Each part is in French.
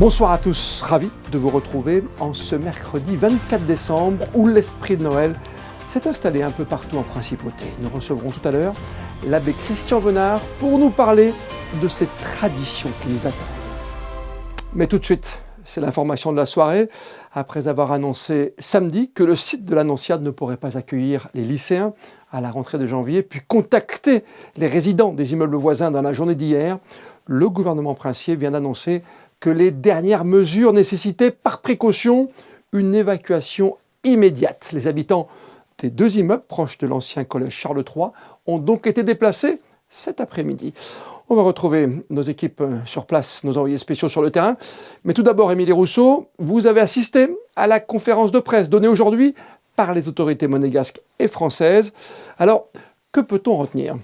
Bonsoir à tous, ravi de vous retrouver en ce mercredi 24 décembre où l'esprit de Noël s'est installé un peu partout en Principauté. Nous recevrons tout à l'heure l'abbé Christian Venard pour nous parler de ces traditions qui nous attendent. Mais tout de suite, c'est l'information de la soirée. Après avoir annoncé samedi que le site de l'Annonciade ne pourrait pas accueillir les lycéens à la rentrée de janvier, puis contacter les résidents des immeubles voisins dans la journée d'hier, le gouvernement princier vient d'annoncer que les dernières mesures nécessitaient par précaution une évacuation immédiate. Les habitants des deux immeubles proches de l'ancien collège Charles III ont donc été déplacés cet après-midi. On va retrouver nos équipes sur place, nos envoyés spéciaux sur le terrain. Mais tout d'abord, Émilie Rousseau, vous avez assisté à la conférence de presse donnée aujourd'hui par les autorités monégasques et françaises. Alors, que peut-on retenir ?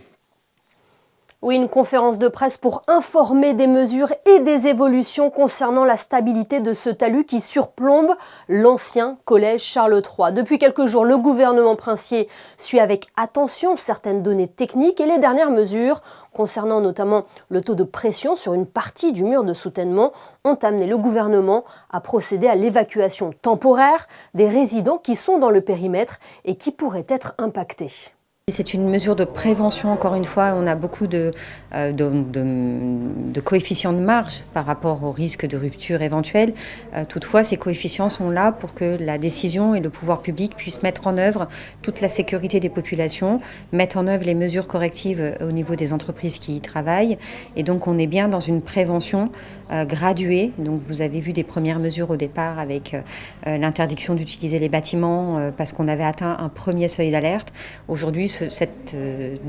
Oui, une conférence de presse pour informer des mesures et des évolutions concernant la stabilité de ce talus qui surplombe l'ancien collège Charles III. Depuis quelques jours, le gouvernement princier suit avec attention certaines données techniques et les dernières mesures concernant notamment le taux de pression sur une partie du mur de soutènement ont amené le gouvernement à procéder à l'évacuation temporaire des résidents qui sont dans le périmètre et qui pourraient être impactés. C'est une mesure de prévention, encore une fois, on a beaucoup de coefficients de marge par rapport au risque de rupture éventuelle. Toutefois, ces coefficients sont là pour que la décision et le pouvoir public puissent mettre en œuvre toute la sécurité des populations, mettre en œuvre les mesures correctives au niveau des entreprises qui y travaillent. Et donc, on est bien dans une prévention graduée. Donc, vous avez vu des premières mesures au départ avec l'interdiction d'utiliser les bâtiments parce qu'on avait atteint un premier seuil d'alerte. Aujourd'hui, cette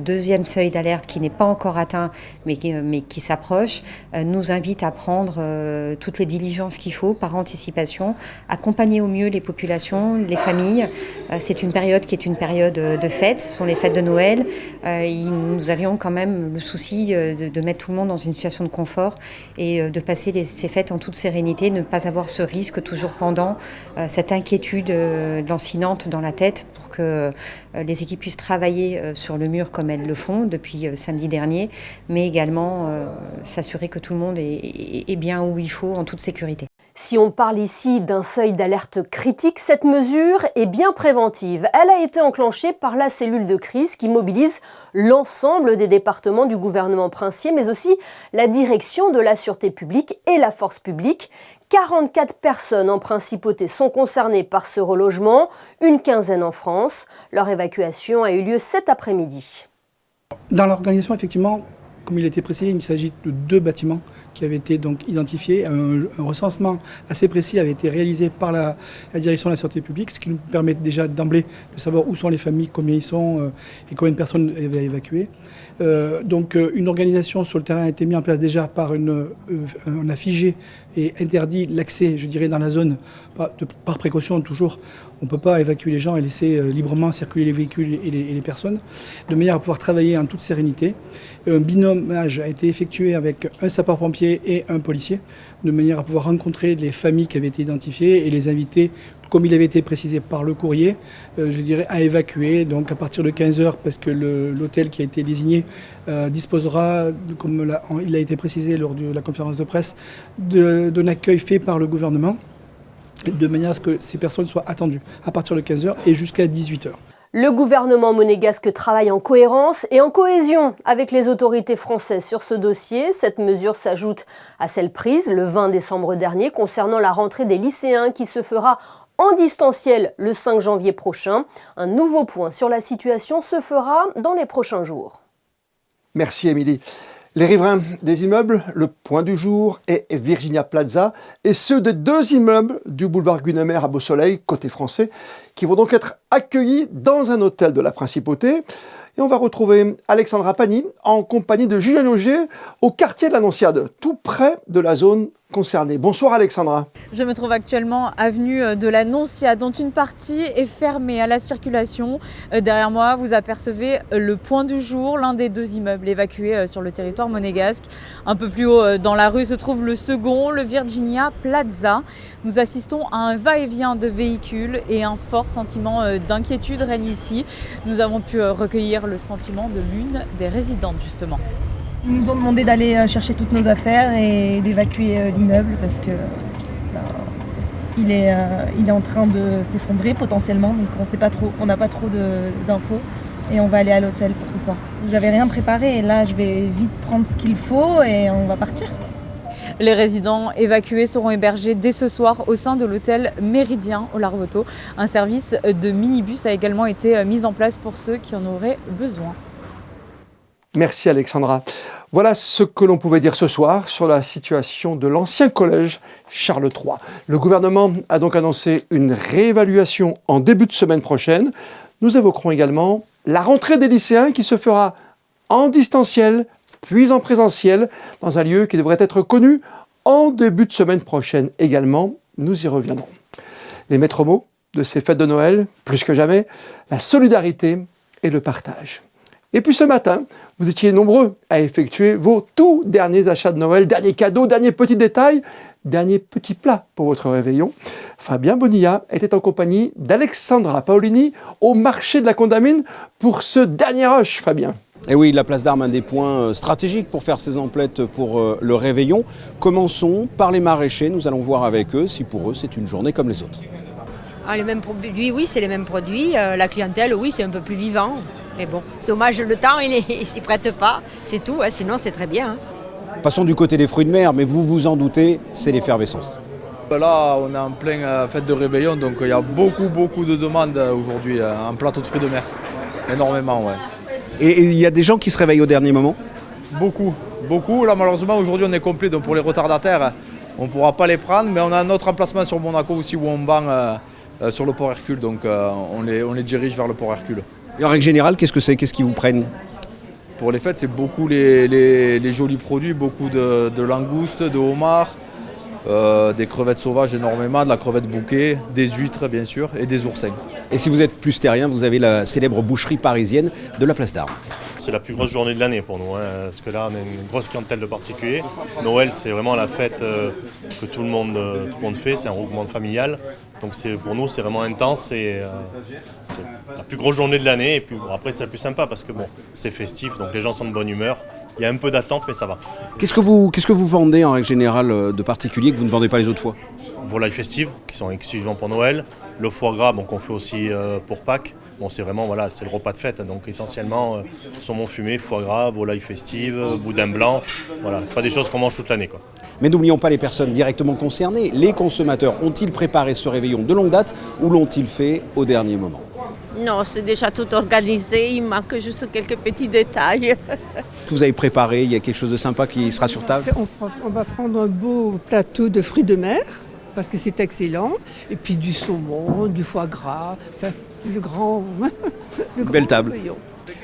deuxième seuil d'alerte qui n'est pas encore atteint mais qui s'approche nous invite à prendre toutes les diligences qu'il faut par anticipation, accompagner au mieux les populations, les familles. C'est une période qui est une période de fête, ce sont les fêtes de Noël. Nous avions quand même le souci de mettre tout le monde dans une situation de confort et de passer ces fêtes en toute sérénité, ne pas avoir ce risque toujours pendant, cette inquiétude lancinante dans la tête pour que les équipes puissent travailler sur le mur comme elles le font depuis samedi dernier, mais également s'assurer que tout le monde est bien où il faut en toute sécurité. Si on parle ici d'un seuil d'alerte critique, cette mesure est bien préventive. Elle a été enclenchée par la cellule de crise qui mobilise l'ensemble des départements du gouvernement princier, mais aussi la direction de la sûreté publique et la force publique. 44 personnes en principauté sont concernées par ce relogement, une quinzaine en France. Leur évacuation a eu lieu cet après-midi. Dans l'organisation, effectivement, comme il a été précisé, il s'agit de 2 bâtiments qui avaient été donc identifiés. Un recensement assez précis avait été réalisé par la direction de la sûreté publique, ce qui nous permet déjà d'emblée de savoir où sont les familles, combien ils sont et combien de personnes avaient évacué. Donc une organisation sur le terrain a été mise en place déjà par on a figé et interdit l'accès, je dirais, dans la zone par précaution toujours. On ne peut pas évacuer les gens et laisser librement circuler les véhicules et les personnes, de manière à pouvoir travailler en toute sérénité. Un binômage a été effectué avec un sapeur-pompier et un policier, de manière à pouvoir rencontrer les familles qui avaient été identifiées et les inviter, comme il avait été précisé par le courrier, je dirais, à évacuer. Donc à partir de 15h, parce que l'hôtel qui a été désigné disposera, comme il a été précisé lors de la conférence de presse, d'un accueil fait par le gouvernement, de manière à ce que ces personnes soient attendues à partir de 15h et jusqu'à 18h. Le gouvernement monégasque travaille en cohérence et en cohésion avec les autorités françaises sur ce dossier. Cette mesure s'ajoute à celle prise le 20 décembre dernier concernant la rentrée des lycéens qui se fera en distanciel le 5 janvier prochain. Un nouveau point sur la situation se fera dans les prochains jours. Merci Émilie. Les riverains des immeubles, le point du jour est Virginia Plaza et ceux des 2 immeubles du boulevard Gunnemer à Beau-Soleil, côté français, qui vont donc être accueillis dans un hôtel de la Principauté. Et on va retrouver Alexandra Pani en compagnie de Julien Logier au quartier de l'Annonciade, tout près de la zone concernée. Bonsoir Alexandra. Je me trouve actuellement avenue de l'Annonciade, dont une partie est fermée à la circulation. Derrière moi, vous apercevez le point du jour, l'un des 2 immeubles évacués sur le territoire monégasque. Un peu plus haut dans la rue se trouve le second, le Virginia Plaza. Nous assistons à un va-et-vient de véhicules et un fort sentiment d'inquiétude règne ici. Nous avons pu recueillir le sentiment de l'une des résidentes justement. Ils nous ont demandé d'aller chercher toutes nos affaires et d'évacuer l'immeuble parce que il est en train de s'effondrer potentiellement, donc on sait pas trop, on n'a pas trop d'infos et on va aller à l'hôtel pour ce soir. J'avais rien préparé et là je vais vite prendre ce qu'il faut et on va partir. Les résidents évacués seront hébergés dès ce soir au sein de l'hôtel Méridien au Larvoto. Un service de minibus a également été mis en place pour ceux qui en auraient besoin. Merci Alexandra. Voilà ce que l'on pouvait dire ce soir sur la situation de l'ancien collège Charles III. Le gouvernement a donc annoncé une réévaluation en début de semaine prochaine. Nous évoquerons également la rentrée des lycéens qui se fera en distanciel, puis en présentiel, dans un lieu qui devrait être connu en début de semaine prochaine également. Nous y reviendrons. Les maîtres mots de ces fêtes de Noël, plus que jamais, la solidarité et le partage. Et puis ce matin, vous étiez nombreux à effectuer vos tout derniers achats de Noël, derniers cadeaux, derniers petits détails, derniers petits plats pour votre réveillon. Fabien Bonilla était en compagnie d'Alexandra Paolini au marché de la Condamine pour ce dernier rush, Fabien. Et oui, la place d'Armes, un des points stratégiques pour faire ces emplettes pour le réveillon. Commençons par les maraîchers, nous allons voir avec eux si pour eux c'est une journée comme les autres. Ah, les mêmes produits, oui, c'est les mêmes produits. La clientèle, oui, c'est un peu plus vivant. Mais bon, c'est dommage, le temps, il s'y prête pas. C'est tout, hein, sinon c'est très bien. Hein. Passons du côté des fruits de mer, mais vous vous en doutez, c'est l'effervescence. Là, on est en plein fête de réveillon, donc il y a beaucoup de demandes aujourd'hui en plateau de fruits de mer. Énormément, ouais. Et il y a des gens qui se réveillent au dernier moment ? Beaucoup. Là, malheureusement, aujourd'hui, on est complet, donc pour les retardataires, on ne pourra pas les prendre, mais on a un autre emplacement sur Monaco aussi où on vend sur le port Hercule, donc on les dirige vers le port Hercule. Et en règle générale, qu'est-ce que c'est ? Qu'est-ce qu'ils vous prennent ? Pour les fêtes, c'est beaucoup les jolis produits, beaucoup de langoustes, de homards, des crevettes sauvages énormément, de la crevette bouquet, des huîtres bien sûr et des oursins. Et si vous êtes plus terrien, vous avez la célèbre boucherie parisienne de la place d'Armes. C'est la plus grosse journée de l'année pour nous, hein, parce que là on a une grosse clientèle de particuliers. Noël c'est vraiment la fête que tout le monde fait, c'est un regroupement familial. Donc pour nous c'est vraiment intense, c'est la plus grosse journée de l'année et puis bon, après c'est la plus sympa parce que bon, c'est festif, donc les gens sont de bonne humeur. Il y a un peu d'attente mais ça va. Qu'est-ce que vous vendez en règle générale de particulier que vous ne vendez pas les autres fois ? Volailles festives qui sont exclusivement pour Noël, le foie gras qu'on fait aussi pour Pâques. Bon, c'est vraiment c'est le repas de fête, donc essentiellement saumon fumé, foie gras, volailles festives, boudin blanc, voilà, pas des choses qu'on mange toute l'année, quoi. Mais n'oublions pas les personnes directement concernées. Les consommateurs ont-ils préparé ce réveillon de longue date ou l'ont-ils fait au dernier moment ? Non, c'est déjà tout organisé, il manque juste quelques petits détails. Vous avez préparé, il y a quelque chose de sympa qui sera sur table ? On va prendre un beau plateau de fruits de mer, parce que c'est excellent, et puis du saumon, du foie gras, enfin, le grand belle table. réveillon.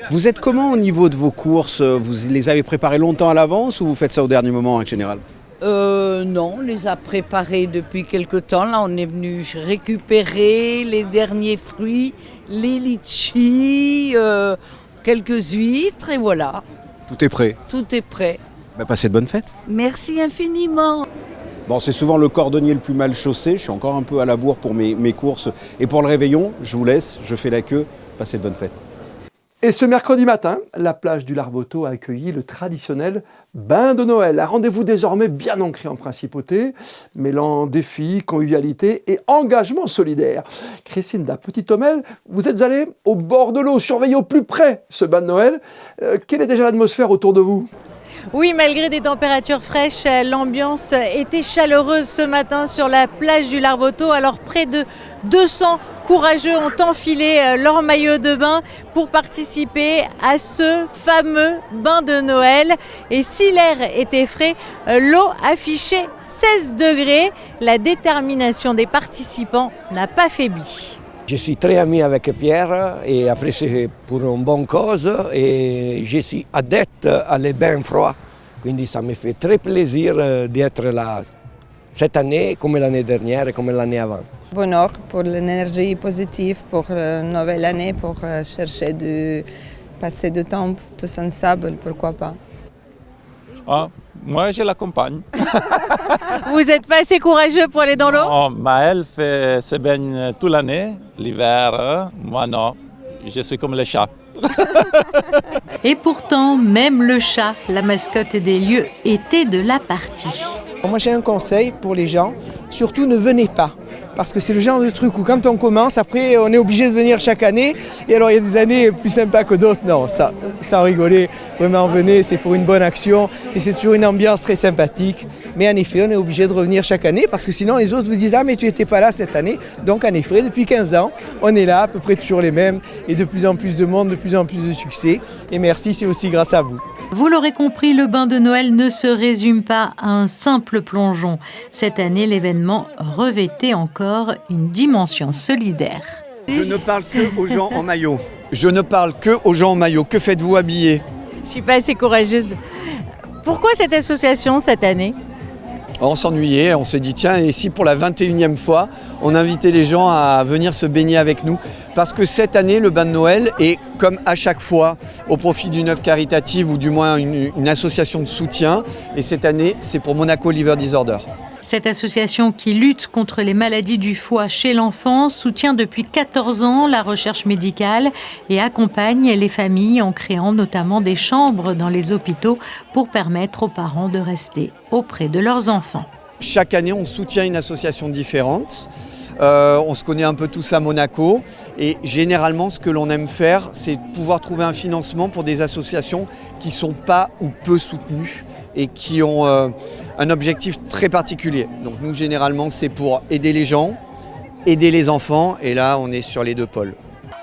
Vous êtes comment au niveau de vos courses ? Vous les avez préparées longtemps à l'avance ou vous faites ça au dernier moment en général ? Non, on les a préparés depuis quelque temps. Là, on est venu récupérer les derniers fruits, les litchis, quelques huîtres et voilà. Tout est prêt ? Tout est prêt. Passez de bonnes fêtes. Merci infiniment. Bon, c'est souvent le cordonnier le plus mal chaussé. Je suis encore un peu à la bourre pour mes courses. Et pour le réveillon, je vous laisse, je fais la queue. Passez de bonnes fêtes. Et ce mercredi matin, la plage du Larvoto a accueilli le traditionnel bain de Noël. Un rendez-vous désormais bien ancré en principauté, mêlant défi, convivialité et engagement solidaire. Christine da Petit-Homel, vous êtes allée au bord de l'eau, surveiller au plus près ce bain de Noël. Quelle est déjà l'atmosphère autour de vous ? Oui, malgré des températures fraîches, l'ambiance était chaleureuse ce matin sur la plage du Larvoto. Alors près de 200 courageux ont enfilé leur maillot de bain pour participer à ce fameux bain de Noël. Et si l'air était frais, l'eau affichait 16 degrés. La détermination des participants n'a pas faibli. Je suis très ami avec Pierre et après c'est pour une bonne cause et je suis adepte à les bains froids. Quindi ça me fait très plaisir d'être là cette année comme l'année dernière et comme l'année avant. Bonheur pour l'énergie positive pour la nouvelle année, pour chercher de passer du temps tous ensemble, pourquoi pas. Moi, je l'accompagne. Vous n'êtes pas assez courageux pour aller dans l'eau ? Non, Maëlle se baigne toute l'année, l'hiver. Moi, non. Je suis comme le chat. Et pourtant, même le chat, la mascotte des lieux, était de la partie. Moi j'ai un conseil pour les gens, surtout ne venez pas. Parce que c'est le genre de truc où quand on commence, après on est obligé de venir chaque année. Et alors il y a des années plus sympas que d'autres. Non, ça, sans rigoler, vraiment venez, c'est pour une bonne action. Et c'est toujours une ambiance très sympathique. Mais en effet, on est obligé de revenir chaque année parce que sinon les autres vous disent « Ah mais tu n'étais pas là cette année ». Donc en effet, depuis 15 ans, on est là, à peu près toujours les mêmes. Et de plus en plus de monde, de plus en plus de succès. Et merci, c'est aussi grâce à vous. Vous l'aurez compris, le bain de Noël ne se résume pas à un simple plongeon. Cette année, l'événement revêtait encore une dimension solidaire. Je ne parle que aux gens en maillot. Je ne parle que aux gens en maillot. Que faites-vous habiller? Je ne suis pas assez courageuse. Pourquoi cette association cette année ? On s'ennuyait, on s'est dit tiens, et si pour la 21e fois, on invitait les gens à venir se baigner avec nous? Parce que cette année, le bain de Noël est, comme à chaque fois, au profit d'une œuvre caritative ou du moins une association de soutien. Et cette année, c'est pour Monaco Liver Disorder. Cette association qui lutte contre les maladies du foie chez l'enfant soutient depuis 14 ans la recherche médicale et accompagne les familles en créant notamment des chambres dans les hôpitaux pour permettre aux parents de rester auprès de leurs enfants. Chaque année, on soutient une association différente. On se connaît un peu tous à Monaco et généralement ce que l'on aime faire, c'est pouvoir trouver un financement pour des associations qui ne sont pas ou peu soutenues et qui ont un objectif très particulier. Donc nous généralement c'est pour aider les gens, aider les enfants et là on est sur les deux pôles.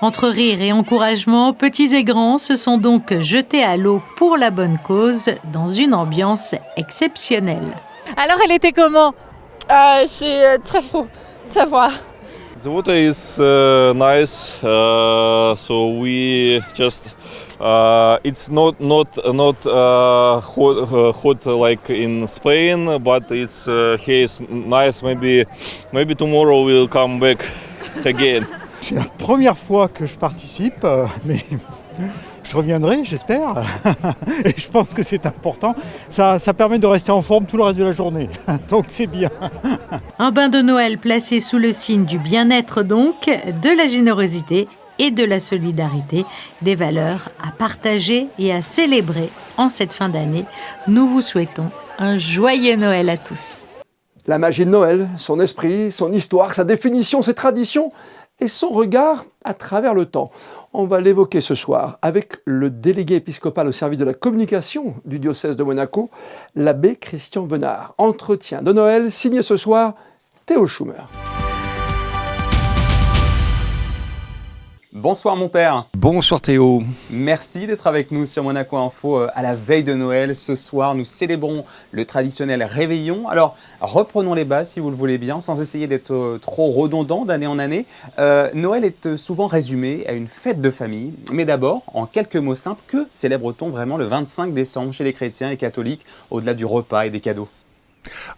Entre rire et encouragement, petits et grands se sont donc jetés à l'eau pour la bonne cause dans une ambiance exceptionnelle. Alors elle était comment ? C'est très froid. Ça va. The water is nice, so we just it's not hot like in Spain, but it's here is nice. Maybe tomorrow we'll come back again. C'est la première fois que je participe, mais je reviendrai, j'espère. Et je pense que c'est important. Ça permet de rester en forme tout le reste de la journée. Donc c'est bien. Un bain de Noël placé sous le signe du bien-être donc, de la générosité et de la solidarité, des valeurs à partager et à célébrer en cette fin d'année. Nous vous souhaitons un joyeux Noël à tous. La magie de Noël, son esprit, son histoire, sa définition, ses traditions et son regard à travers le temps. On va l'évoquer ce soir avec le délégué épiscopal au service de la communication du diocèse de Monaco, l'abbé Christian Venard. Entretien de Noël signé ce soir Théo Schumer. Bonsoir mon père. Bonsoir Théo. Merci d'être avec nous sur Monaco Info à la veille de Noël. Ce soir, nous célébrons le traditionnel réveillon. Alors, reprenons les bases si vous le voulez bien, sans essayer d'être trop redondant d'année en année. Noël est souvent résumé à une fête de famille. Mais d'abord, en quelques mots simples, que célèbre-t-on vraiment le 25 décembre chez les chrétiens et catholiques, au-delà du repas et des cadeaux ?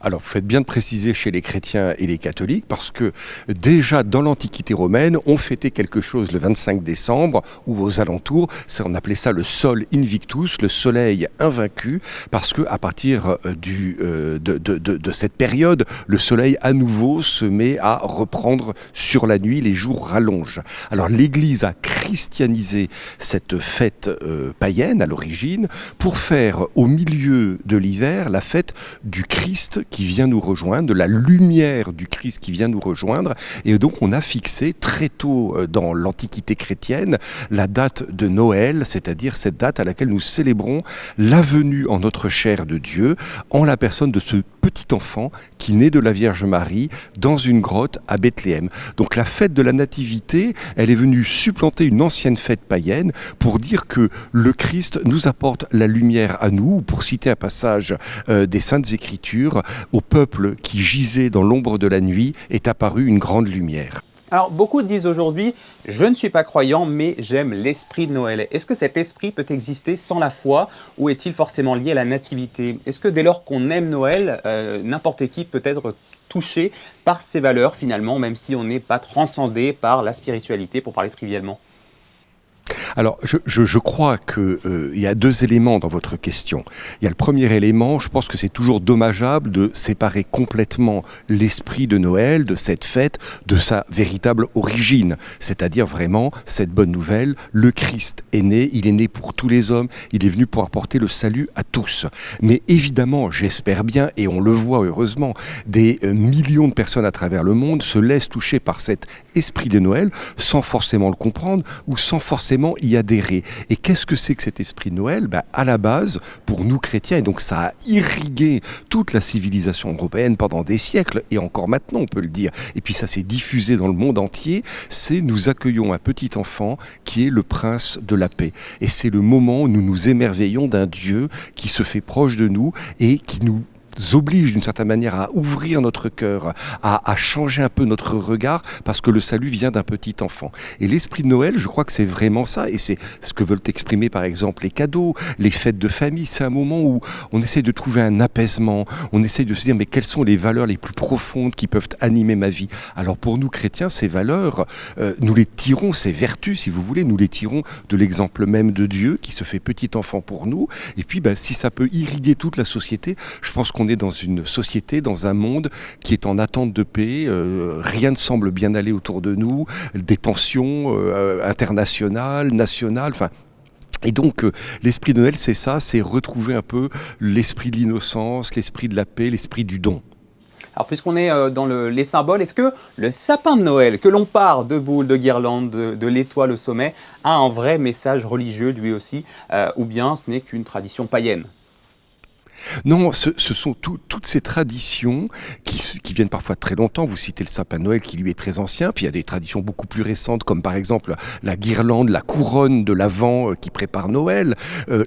Alors, vous faites bien de préciser chez les chrétiens et les catholiques parce que déjà dans l'Antiquité romaine, on fêtait quelque chose le 25 décembre ou aux alentours, on appelait ça le Sol Invictus, le soleil invaincu, parce que à partir de cette période, le soleil à nouveau se met à reprendre sur la nuit, les jours rallongent. Alors l'Église a christianisé cette fête païenne à l'origine pour faire au milieu de l'hiver la fête du Christ qui vient nous rejoindre, de la lumière du Christ qui vient nous rejoindre. Et donc on a fixé très tôt dans l'Antiquité chrétienne la date de Noël, c'est-à-dire cette date à laquelle nous célébrons la venue en notre chair de Dieu en la personne de ce petit enfant qui naît de la Vierge Marie dans une grotte à Bethléem. Donc la fête de la Nativité, elle est venue supplanter une ancienne fête païenne pour dire que le Christ nous apporte la lumière à nous, pour citer un passage des Saintes Écritures, au peuple qui gisait dans l'ombre de la nuit est apparue une grande lumière. Alors, beaucoup disent aujourd'hui, je ne suis pas croyant, mais j'aime l'esprit de Noël. Est-ce que cet esprit peut exister sans la foi ou est-il forcément lié à la nativité ? Est-ce que dès lors qu'on aime Noël, n'importe qui peut être touché par ses valeurs finalement, même si on n'est pas transcendé par la spiritualité, pour parler trivialement ? Alors, je crois qu'il y a deux éléments dans votre question. Il y a le premier élément, je pense que c'est toujours dommageable de séparer complètement l'esprit de Noël, de cette fête, de sa véritable origine. C'est-à-dire vraiment cette bonne nouvelle, le Christ est né, il est né pour tous les hommes, il est venu pour apporter le salut à tous. Mais évidemment, j'espère bien, et on le voit heureusement, des millions de personnes à travers le monde se laissent toucher par cet esprit de Noël sans forcément le comprendre ou sans forcément y adhérer. Et qu'est-ce que c'est que cet esprit de Noël ? À la base, pour nous chrétiens, et donc ça a irrigué toute la civilisation européenne pendant des siècles, et encore maintenant on peut le dire, et puis ça s'est diffusé dans le monde entier, c'est nous accueillons un petit enfant qui est le prince de la paix. Et c'est le moment où nous nous émerveillons d'un Dieu qui se fait proche de nous et qui nous oblige d'une certaine manière à ouvrir notre cœur, à changer un peu notre regard, parce que le salut vient d'un petit enfant. Et l'esprit de Noël, je crois que c'est vraiment ça, et c'est ce que veulent exprimer par exemple les cadeaux, les fêtes de famille. C'est un moment où on essaie de trouver un apaisement, on essaie de se dire mais quelles sont les valeurs les plus profondes qui peuvent animer ma vie. Alors pour nous chrétiens, ces valeurs, nous les tirons, ces vertus si vous voulez, nous les tirons de l'exemple même de Dieu qui se fait petit enfant pour nous. Et puis si ça peut irriguer toute la société, je pense qu'on est dans une société, dans un monde qui est en attente de paix, rien ne semble bien aller autour de nous, des tensions internationales, nationales, enfin. Et donc l'esprit de Noël, c'est ça, c'est retrouver un peu l'esprit de l'innocence, l'esprit de la paix, l'esprit du don. Alors puisqu'on est dans les symboles, est-ce que le sapin de Noël, que l'on part de boules, de guirlandes, de l'étoile au sommet, a un vrai message religieux lui aussi, ou bien ce n'est qu'une tradition païenne ? Non, ce sont toutes ces traditions qui viennent parfois de très longtemps. Vous citez le sapin de Noël qui lui est très ancien, puis il y a des traditions beaucoup plus récentes comme par exemple la guirlande, la couronne de l'Avent qui prépare Noël,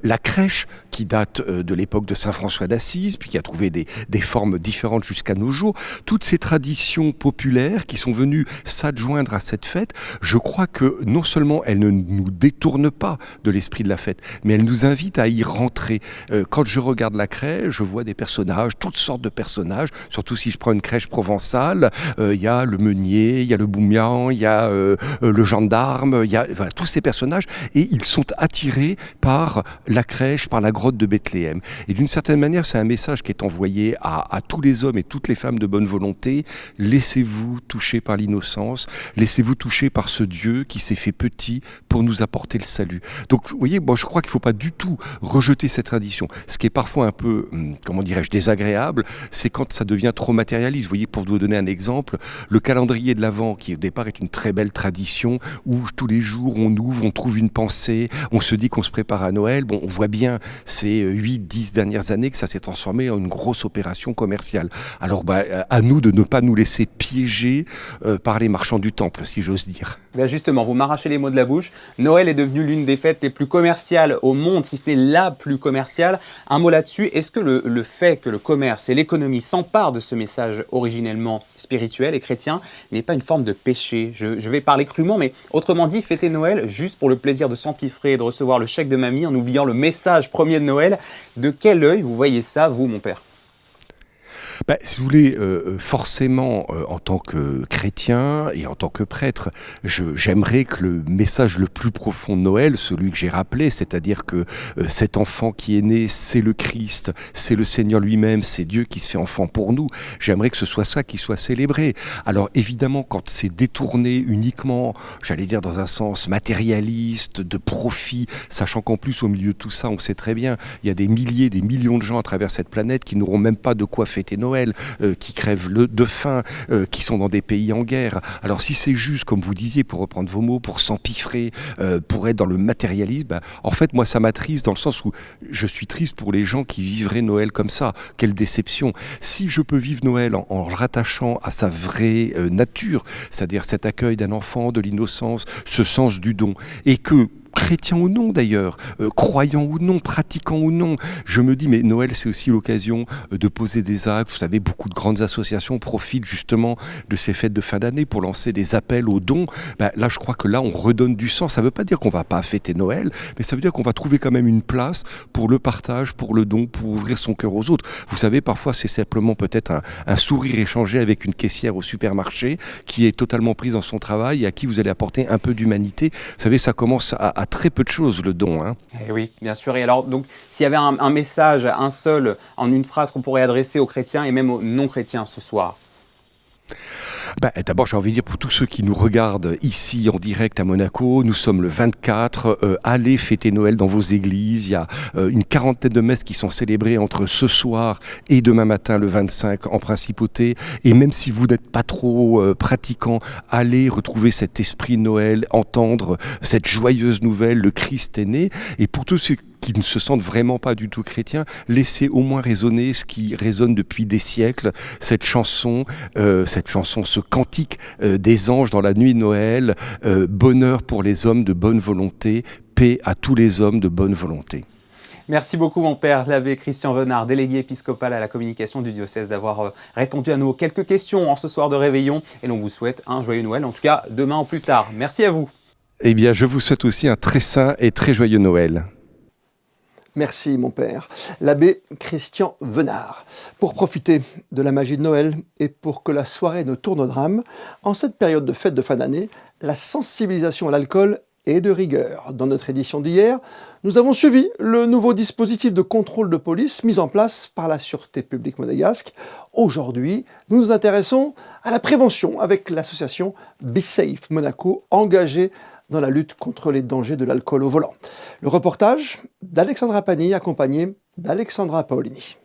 la crèche qui date de l'époque de Saint François d'Assise, puis qui a trouvé des formes différentes jusqu'à nos jours. Toutes ces traditions populaires qui sont venues s'adjoindre à cette fête, je crois que non seulement elles ne nous détournent pas de l'esprit de la fête, mais elles nous invitent à y rentrer. Quand je regarde la crèche, je vois des personnages, toutes sortes de personnages, surtout si je prends une crèche provençale, il y a le meunier, il y a le boummian, il y a le gendarme, il y a tous ces personnages, et ils sont attirés par la crèche, par la grotte de Bethléem. Et d'une certaine manière, c'est un message qui est envoyé à tous les hommes et toutes les femmes de bonne volonté. Laissez-vous toucher par l'innocence, laissez-vous toucher par ce Dieu qui s'est fait petit pour nous apporter le salut. Donc, vous voyez, je crois qu'il ne faut pas du tout rejeter cette tradition. Ce qui est parfois un peu comment dirais-je, désagréable, c'est quand ça devient trop matérialiste. Vous voyez, pour vous donner un exemple, le calendrier de l'Avent, qui au départ est une très belle tradition, où tous les jours on ouvre, on trouve une pensée, on se dit qu'on se prépare à Noël. Bon, on voit bien ces 8-10 dernières années que ça s'est transformé en une grosse opération commerciale. Alors, à nous de ne pas nous laisser piéger par les marchands du temple, si j'ose dire. Bien justement, vous m'arrachez les mots de la bouche. Noël est devenu l'une des fêtes les plus commerciales au monde, si ce n'est la plus commerciale. Un mot là-dessus. Est-ce que le fait que le commerce et l'économie s'emparent de ce message originellement spirituel et chrétien n'est pas une forme de péché ? Je vais parler crûment, mais autrement dit, fêter Noël juste pour le plaisir de s'empiffrer et de recevoir le chèque de mamie en oubliant le message premier de Noël. De quel œil vous voyez ça, vous, mon père ? Si vous voulez, forcément, en tant que chrétien et en tant que prêtre, j'aimerais que le message le plus profond de Noël, celui que j'ai rappelé, c'est-à-dire que cet enfant qui est né, c'est le Christ, c'est le Seigneur lui-même, c'est Dieu qui se fait enfant pour nous, j'aimerais que ce soit ça qui soit célébré. Alors évidemment, quand c'est détourné uniquement, j'allais dire dans un sens matérialiste, de profit, sachant qu'en plus au milieu de tout ça, on sait très bien, il y a des milliers, des millions de gens à travers cette planète qui n'auront même pas de quoi fêter Noël, qui crèvent de faim, qui sont dans des pays en guerre. Alors si c'est juste, comme vous disiez, pour reprendre vos mots, pour s'empiffrer, pour être dans le matérialisme, en fait moi ça m'attriste dans le sens où je suis triste pour les gens qui vivraient Noël comme ça. Quelle déception. Si je peux vivre Noël en le rattachant à sa vraie nature, c'est-à-dire cet accueil d'un enfant, de l'innocence, ce sens du don, et que chrétien ou non d'ailleurs, croyant ou non, pratiquant ou non, je me dis mais Noël c'est aussi l'occasion de poser des actes. Vous savez, beaucoup de grandes associations profitent justement de ces fêtes de fin d'année pour lancer des appels aux dons. Là je crois que là on redonne du sens. Ça ne veut pas dire qu'on ne va pas fêter Noël, mais ça veut dire qu'on va trouver quand même une place pour le partage, pour le don, pour ouvrir son cœur aux autres. Vous savez, parfois c'est simplement peut-être un sourire échangé avec une caissière au supermarché qui est totalement prise dans son travail et à qui vous allez apporter un peu d'humanité. Vous savez, ça commence à à très peu de choses, le don. Hein. Eh oui, bien sûr. Et alors, donc, s'il y avait un message, un seul, en une phrase qu'on pourrait adresser aux chrétiens et même aux non-chrétiens ce soir. D'abord, j'ai envie de dire pour tous ceux qui nous regardent ici en direct à Monaco, nous sommes le 24, allez fêter Noël dans vos églises, il y a une quarantaine de messes qui sont célébrées entre ce soir et demain matin le 25 en principauté, et même si vous n'êtes pas trop pratiquant, allez retrouver cet esprit de Noël, entendre cette joyeuse nouvelle, le Christ est né, et pour tous ceux qui ne se sentent vraiment pas du tout chrétiens, laissez au moins résonner ce qui résonne depuis des siècles, cette chanson, ce cantique des anges dans la nuit de Noël, bonheur pour les hommes de bonne volonté, paix à tous les hommes de bonne volonté. Merci beaucoup mon père, l'abbé Christian Venard, délégué épiscopal à la communication du diocèse, d'avoir répondu à nos quelques questions en ce soir de réveillon, et l'on vous souhaite un joyeux Noël, en tout cas demain ou plus tard. Merci à vous. Eh bien, je vous souhaite aussi un très saint et très joyeux Noël. Merci mon père, l'abbé Christian Venard. Pour profiter de la magie de Noël et pour que la soirée ne tourne au drame, en cette période de fête de fin d'année, la sensibilisation à l'alcool est de rigueur. Dans notre édition d'hier, nous avons suivi le nouveau dispositif de contrôle de police mis en place par la Sûreté publique monégasque. Aujourd'hui, nous nous intéressons à la prévention avec l'association Be Safe Monaco, engagée dans la lutte contre les dangers de l'alcool au volant. Le reportage d'Alexandra Pani, accompagné d'Alexandra Paolini.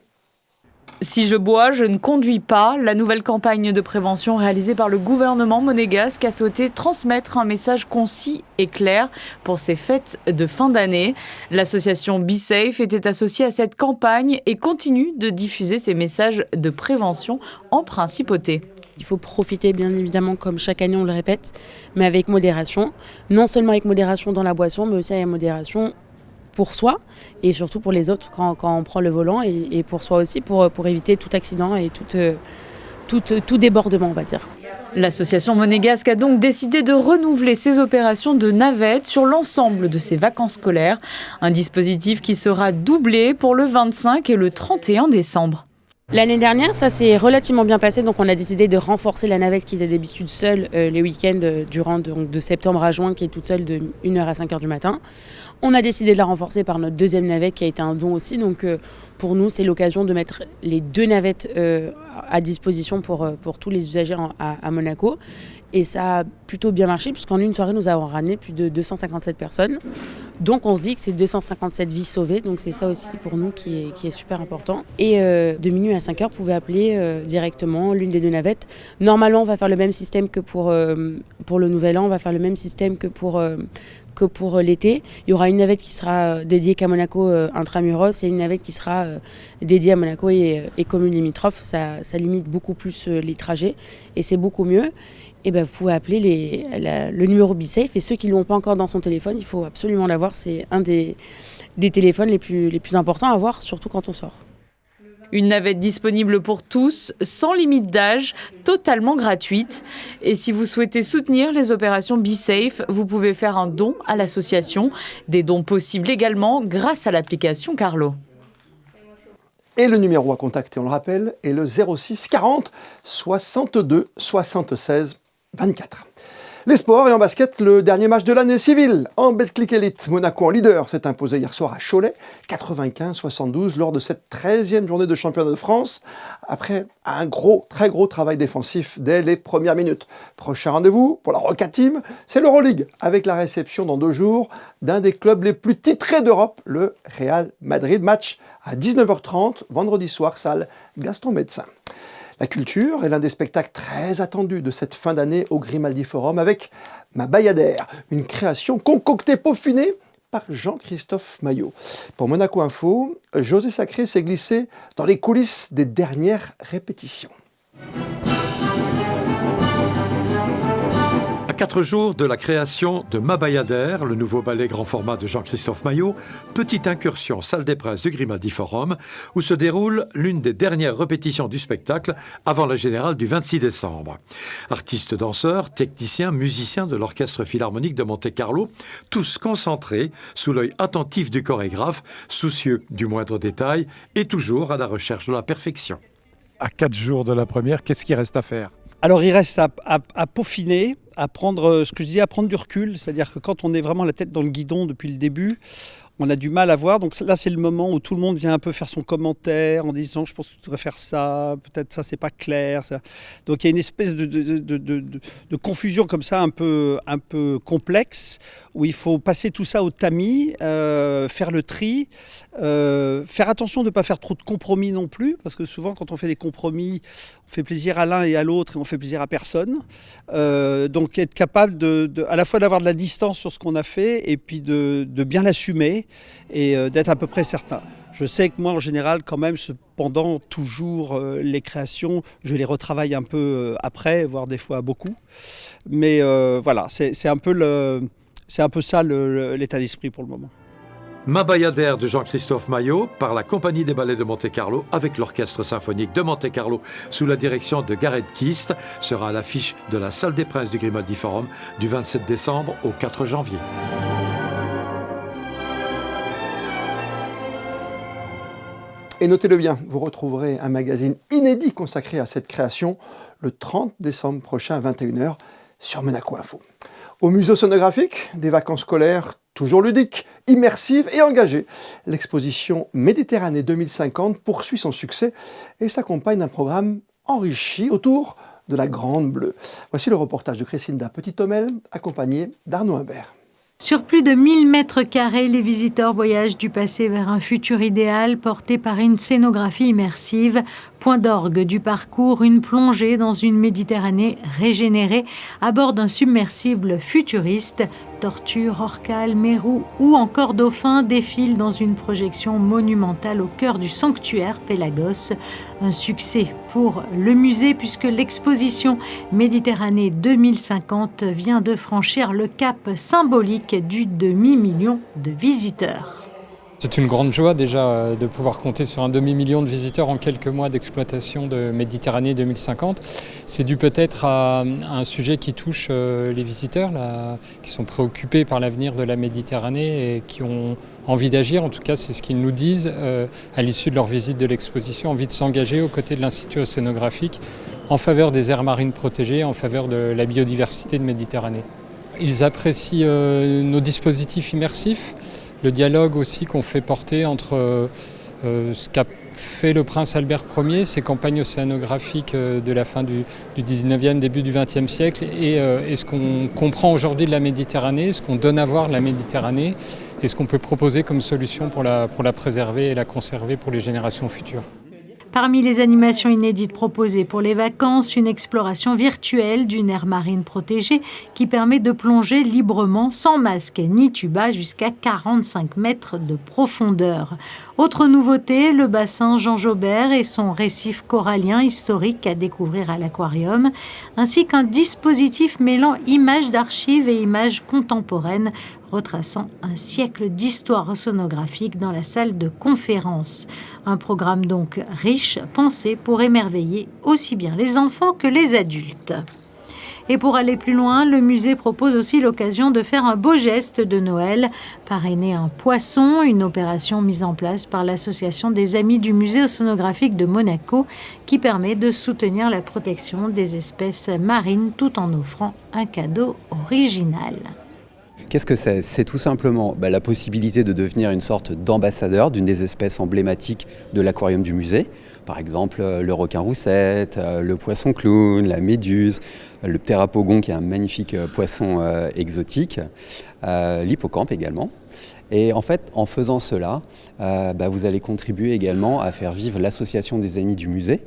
Si je bois, je ne conduis pas. La nouvelle campagne de prévention réalisée par le gouvernement monégasque a souhaité transmettre un message concis et clair pour ces fêtes de fin d'année. L'association Be Safe était associée à cette campagne et continue de diffuser ces messages de prévention en principauté. Il faut profiter bien évidemment, comme chaque année on le répète, mais avec modération. Non seulement avec modération dans la boisson, mais aussi avec modération pour soi et surtout pour les autres quand on prend le volant et pour soi aussi, pour éviter tout accident et tout débordement, on va dire. L'association monégasque a donc décidé de renouveler ses opérations de navette sur l'ensemble de ses vacances scolaires. Un dispositif qui sera doublé pour le 25 et le 31 décembre. L'année dernière, ça s'est relativement bien passé, donc on a décidé de renforcer la navette qui était d'habitude seule les week-ends durant de septembre à juin, qui est toute seule de 1h à 5h du matin. On a décidé de la renforcer par notre deuxième navette qui a été un don aussi, donc pour nous c'est l'occasion de mettre les deux navettes à disposition pour tous les usagers à Monaco. Et ça a plutôt bien marché puisqu'en une soirée nous avons ramené plus de 257 personnes. Donc on se dit que c'est 257 vies sauvées, donc c'est ça aussi pour nous qui est super important. Et de minuit à 5h, vous pouvez appeler directement l'une des deux navettes. Normalement on va faire le même système que pour le Nouvel An, on va faire le même système que pour l'été. Il y aura une navette qui sera dédiée qu'à Monaco intramuros et une navette qui sera dédiée à Monaco et communes limitrophes. Ça limite beaucoup plus les trajets et c'est beaucoup mieux. Et vous pouvez appeler le numéro Be Safe et ceux qui ne l'ont pas encore dans son téléphone, il faut absolument l'avoir. C'est un des téléphones les plus importants à avoir, surtout quand on sort. Une navette disponible pour tous, sans limite d'âge, totalement gratuite. Et si vous souhaitez soutenir les opérations Be Safe, vous pouvez faire un don à l'association. Des dons possibles également grâce à l'application Carlo. Et le numéro à contacter, on le rappelle, est le 06 40 62 76 24. Les sports et en basket, le dernier match de l'année civile. En Betclic Elite, Monaco en leader s'est imposé hier soir à Cholet, 95-72 lors de cette 13e journée de championnat de France, après un très gros travail défensif dès les premières minutes. Prochain rendez-vous pour la Roca Team, c'est l'Euroleague, avec la réception dans 2 jours d'un des clubs les plus titrés d'Europe, le Real Madrid. Match à 19h30, vendredi soir, salle Gaston Médecin. La culture est l'un des spectacles très attendus de cette fin d'année au Grimaldi Forum avec Ma Bayadère, une création concoctée, peaufinée par Jean-Christophe Maillot. Pour Monaco Info, José Sacré s'est glissé dans les coulisses des dernières répétitions. À 4 jours de la création de Ma Bayadère, le nouveau ballet grand format de Jean-Christophe Maillot, petite incursion salle des Princes du Grimaldi Forum, où se déroule l'une des dernières répétitions du spectacle avant la générale du 26 décembre. Artistes, danseurs, techniciens, musiciens de l'Orchestre Philharmonique de Monte-Carlo, tous concentrés sous l'œil attentif du chorégraphe, soucieux du moindre détail et toujours à la recherche de la perfection. À 4 jours de la première, qu'est-ce qui reste à faire ? Alors il reste à peaufiner, à prendre ce que je disais, à prendre du recul. C'est-à-dire que quand on est vraiment la tête dans le guidon depuis le début, on a du mal à voir. Donc là, c'est le moment où tout le monde vient un peu faire son commentaire en disant « je pense que tu devrais faire ça, peut-être ça, c'est pas clair ». Donc il y a une espèce de confusion comme ça un peu complexe où il faut passer tout ça au tamis, faire le tri, faire attention de ne pas faire trop de compromis non plus, parce que souvent quand on fait des compromis, on fait plaisir à l'un et à l'autre et on fait plaisir à personne. Donc être capable à la fois d'avoir de la distance sur ce qu'on a fait et puis de bien l'assumer et d'être à peu près certain. Je sais que moi, en général, quand même, cependant, toujours les créations, je les retravaille un peu après, voire des fois beaucoup. Mais voilà, c'est un peu ça l'état d'esprit pour le moment. Mabayadère de Jean-Christophe Maillot par la Compagnie des Ballets de Monte-Carlo avec l'Orchestre Symphonique de Monte-Carlo sous la direction de Gareth Kist sera à l'affiche de la Salle des Princes du Grimaldi Forum du 27 décembre au 4 janvier. Et notez-le bien, vous retrouverez un magazine inédit consacré à cette création le 30 décembre prochain à 21h sur Monaco Info. Au musée sonographique, des vacances scolaires toujours ludiques, immersives et engagées. L'exposition Méditerranée 2050 poursuit son succès et s'accompagne d'un programme enrichi autour de la Grande Bleue. Voici le reportage de Christine Petit-Tomel, accompagnée d'Arnaud Imbert. Sur plus de 1000 mètres carrés, les visiteurs voyagent du passé vers un futur idéal porté par une scénographie immersive. Point d'orgue du parcours, une plongée dans une Méditerranée régénérée à bord d'un submersible futuriste. Tortues, orcales, mérous ou encore dauphins défilent dans une projection monumentale au cœur du sanctuaire Pélagos. Un succès pour le musée puisque l'exposition Méditerranée 2050 vient de franchir le cap symbolique du demi-million de visiteurs. C'est une grande joie déjà de pouvoir compter sur un demi-million de visiteurs en quelques mois d'exploitation de Méditerranée 2050. C'est dû peut-être à un sujet qui touche les visiteurs, qui sont préoccupés par l'avenir de la Méditerranée et qui ont envie d'agir. En tout cas, c'est ce qu'ils nous disent à l'issue de leur visite de l'exposition, envie de s'engager aux côtés de l'Institut océanographique en faveur des aires marines protégées, en faveur de la biodiversité de Méditerranée. Ils apprécient nos dispositifs immersifs. Le dialogue aussi qu'on fait porter entre ce qu'a fait le prince Albert Ier, ses campagnes océanographiques de la fin du 19e, début du 20e siècle, et ce qu'on comprend aujourd'hui de la Méditerranée, ce qu'on donne à voir de la Méditerranée, et ce qu'on peut proposer comme solution pour la préserver et la conserver pour les générations futures. Parmi les animations inédites proposées pour les vacances, une exploration virtuelle d'une aire marine protégée qui permet de plonger librement sans masque ni tuba jusqu'à 45 mètres de profondeur. Autre nouveauté, le bassin Jean Jaubert et son récif corallien historique à découvrir à l'aquarium, ainsi qu'un dispositif mêlant images d'archives et images contemporaines retraçant un siècle d'histoire océanographique dans la salle de conférence. Un programme donc riche, pensé pour émerveiller aussi bien les enfants que les adultes. Et pour aller plus loin, le musée propose aussi l'occasion de faire un beau geste de Noël, parrainer un poisson, une opération mise en place par l'Association des Amis du Musée océanographique de Monaco, qui permet de soutenir la protection des espèces marines tout en offrant un cadeau original. Qu'est-ce que c'est ? C'est tout simplement la possibilité de devenir une sorte d'ambassadeur d'une des espèces emblématiques de l'aquarium du musée. Par exemple, le requin roussette, le poisson clown, la méduse, le ptérapogon qui est un magnifique poisson exotique, l'hippocampe également. Et en fait, en faisant cela, vous allez contribuer également à faire vivre l'association des Amis du musée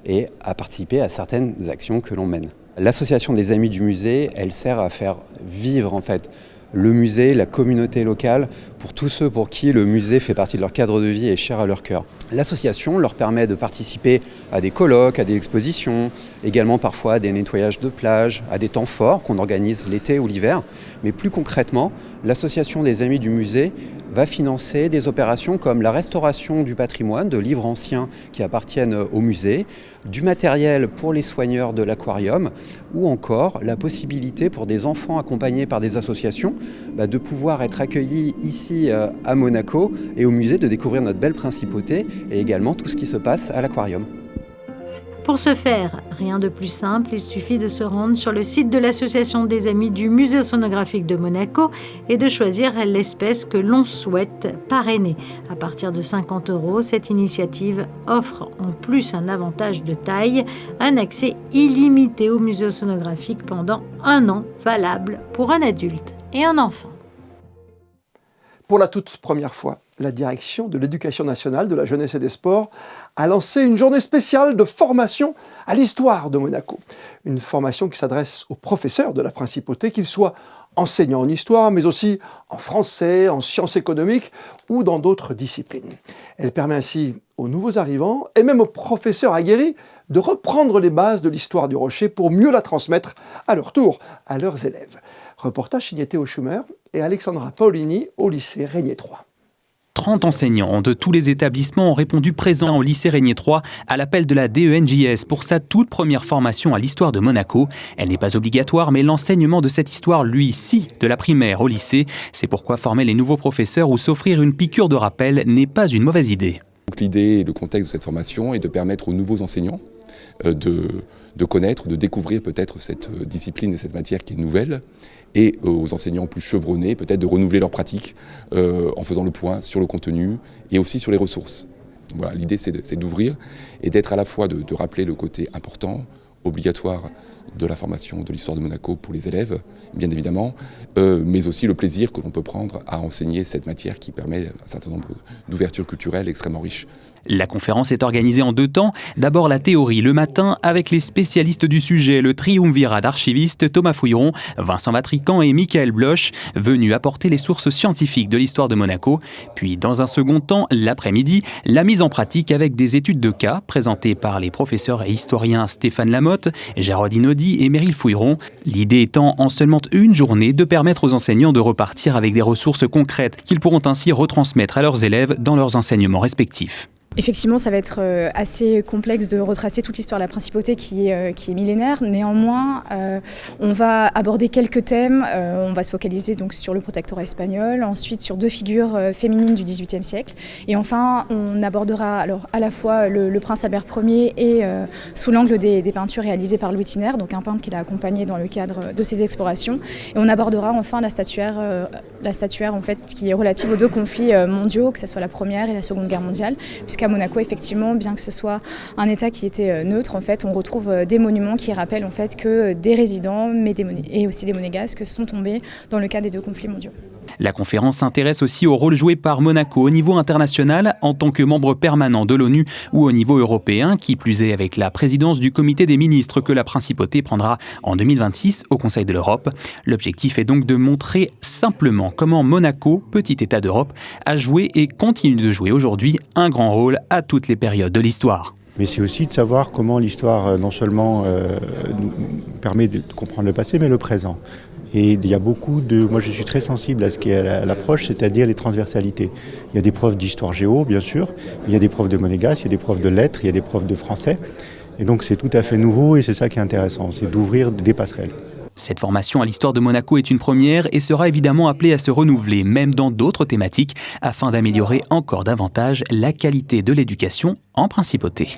et à participer à certaines actions que l'on mène. L'association des Amis du musée, elle sert à faire vivre en fait le musée, la communauté locale, pour tous ceux pour qui le musée fait partie de leur cadre de vie et est cher à leur cœur. L'association leur permet de participer à des colloques, à des expositions, également parfois à des nettoyages de plages, à des temps forts qu'on organise l'été ou l'hiver. Mais plus concrètement, l'association des Amis du musée va financer des opérations comme la restauration du patrimoine, de livres anciens qui appartiennent au musée, du matériel pour les soigneurs de l'aquarium, ou encore la possibilité pour des enfants accompagnés par des associations de pouvoir être accueillis ici à Monaco et au musée, de découvrir notre belle principauté et également tout ce qui se passe à l'aquarium. Pour ce faire, rien de plus simple, il suffit de se rendre sur le site de l'Association des Amis du Musée Océanographique de Monaco et de choisir l'espèce que l'on souhaite parrainer. À partir de 50 €, cette initiative offre en plus un avantage de taille, un accès illimité au musée océanographique pendant 1 an, valable pour un adulte et un enfant. Pour la toute première fois, la direction de l'Éducation nationale, de la jeunesse et des sports a lancé une journée spéciale de formation à l'histoire de Monaco. Une formation qui s'adresse aux professeurs de la principauté, qu'ils soient enseignants en histoire, mais aussi en français, en sciences économiques ou dans d'autres disciplines. Elle permet ainsi aux nouveaux arrivants et même aux professeurs aguerris de reprendre les bases de l'histoire du Rocher pour mieux la transmettre à leur tour à leurs élèves. Reportage signé Théo Schumer et Alexandra Paolini au lycée Régnier 3. 30 enseignants de tous les établissements ont répondu présents au lycée Régnier 3 à l'appel de la DENJS pour sa toute première formation à l'histoire de Monaco. Elle n'est pas obligatoire, mais l'enseignement de cette histoire, lui, si, de la primaire au lycée. C'est pourquoi former les nouveaux professeurs ou s'offrir une piqûre de rappel n'est pas une mauvaise idée. Donc, l'idée et le contexte de cette formation est de permettre aux nouveaux enseignants de connaître, de découvrir peut-être cette discipline et cette matière qui est nouvelle, et aux enseignants plus chevronnés peut-être de renouveler leur pratique en faisant le point sur le contenu et aussi sur les ressources. Voilà, l'idée c'est d'ouvrir et d'être à la fois de rappeler le côté important, obligatoire de la formation de l'histoire de Monaco pour les élèves, bien évidemment, mais aussi le plaisir que l'on peut prendre à enseigner cette matière qui permet un certain nombre d'ouvertures culturelles extrêmement riches. La conférence est organisée en 2 temps. D'abord la théorie le matin avec les spécialistes du sujet, le triumvirat d'archivistes Thomas Fouilleron, Vincent Vatrican et Michael Bloch, venus apporter les sources scientifiques de l'histoire de Monaco. Puis dans un second temps, l'après-midi, la mise en pratique avec des études de cas présentées par les professeurs et historiens Stéphane Lamotte, Gérard Inaudy et Meryl Fouilleron. L'idée étant en seulement une journée de permettre aux enseignants de repartir avec des ressources concrètes qu'ils pourront ainsi retransmettre à leurs élèves dans leurs enseignements respectifs. Effectivement, ça va être assez complexe de retracer toute l'histoire de la principauté qui est millénaire. Néanmoins, on va aborder quelques thèmes. On va se focaliser donc sur le protectorat espagnol, ensuite sur 2 figures féminines du XVIIIe siècle. Et enfin, on abordera alors à la fois le prince Albert Ier et sous l'angle des peintures réalisées par Louis Tiner, donc un peintre qui l'a accompagné dans le cadre de ses explorations. Et on abordera enfin la statuaire en fait, qui est relative aux 2 conflits mondiaux, que ce soit la Première et la Seconde Guerre mondiale, puisqu'à Monaco, effectivement, bien que ce soit un État qui était neutre, en fait, on retrouve des monuments qui rappellent en fait que des résidents et aussi des monégasques sont tombés dans le cadre des 2 conflits mondiaux. La conférence s'intéresse aussi au rôle joué par Monaco au niveau international en tant que membre permanent de l'ONU ou au niveau européen, qui plus est avec la présidence du comité des ministres que la principauté prendra en 2026 au Conseil de l'Europe. L'objectif est donc de montrer simplement comment Monaco, petit État d'Europe, a joué et continue de jouer aujourd'hui un grand rôle à toutes les périodes de l'histoire. Mais c'est aussi de savoir comment l'histoire non seulement nous permet de comprendre le passé, mais le présent. Et il y a moi je suis très sensible à ce qui est l'approche, c'est-à-dire les transversalités. Il y a des profs d'histoire géo, bien sûr, il y a des profs de monégasque, il y a des profs de lettres, il y a des profs de français. Et donc c'est tout à fait nouveau et c'est ça qui est intéressant, c'est d'ouvrir des passerelles. Cette formation à l'histoire de Monaco est une première et sera évidemment appelée à se renouveler, même dans d'autres thématiques, afin d'améliorer encore davantage la qualité de l'éducation en principauté.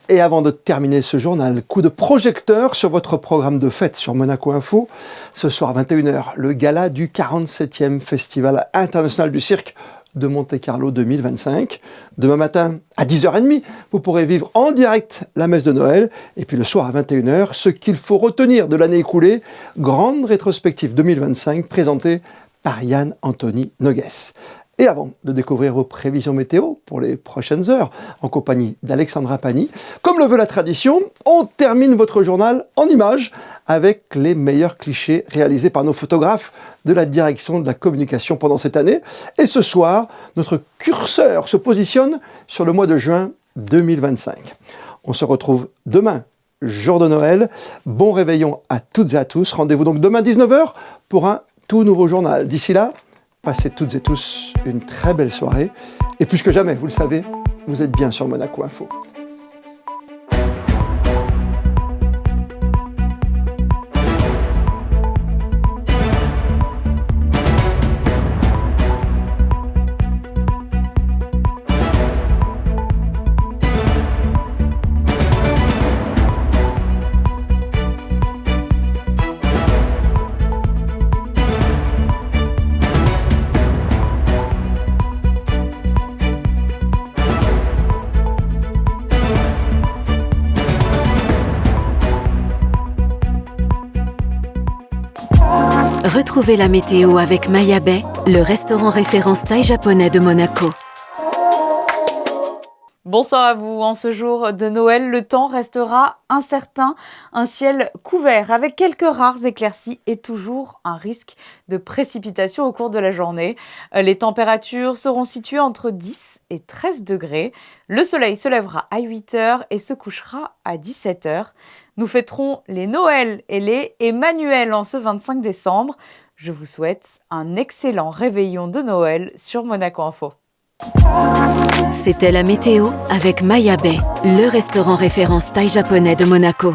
Et avant de terminer ce journal, coup de projecteur sur votre programme de fête sur Monaco Info. Ce soir, 21h, le gala du 47e Festival international du cirque de Monte-Carlo 2025. Demain matin, à 10h30, vous pourrez vivre en direct la messe de Noël. Et puis le soir, à 21h, ce qu'il faut retenir de l'année écoulée, grande rétrospective 2025 présentée par Yann Anthony Nogues. Et avant de découvrir vos prévisions météo pour les prochaines heures, en compagnie d'Alexandra Pani, comme le veut la tradition, on termine votre journal en images avec les meilleurs clichés réalisés par nos photographes de la direction de la communication pendant cette année. Et ce soir, notre curseur se positionne sur le mois de juin 2025. On se retrouve demain, jour de Noël. Bon réveillon à toutes et à tous. Rendez-vous donc demain 19h pour un tout nouveau journal. D'ici là, passez toutes et tous une très belle soirée. Et plus que jamais, vous le savez, vous êtes bien sur Monaco Info. Retrouvez la météo avec Maya Bay, le restaurant référence thaï japonais de Monaco. Bonsoir à vous. En ce jour de Noël, le temps restera incertain, un ciel couvert avec quelques rares éclaircies et toujours un risque de précipitation au cours de la journée. Les températures seront situées entre 10 et 13 degrés. Le soleil se lèvera à 8 h et se couchera à 17 h. Nous fêterons les Noël et les Emmanuel en ce 25 décembre. Je vous souhaite un excellent réveillon de Noël sur Monaco Info. C'était la météo avec Maya Bay, le restaurant référence thaï japonais de Monaco.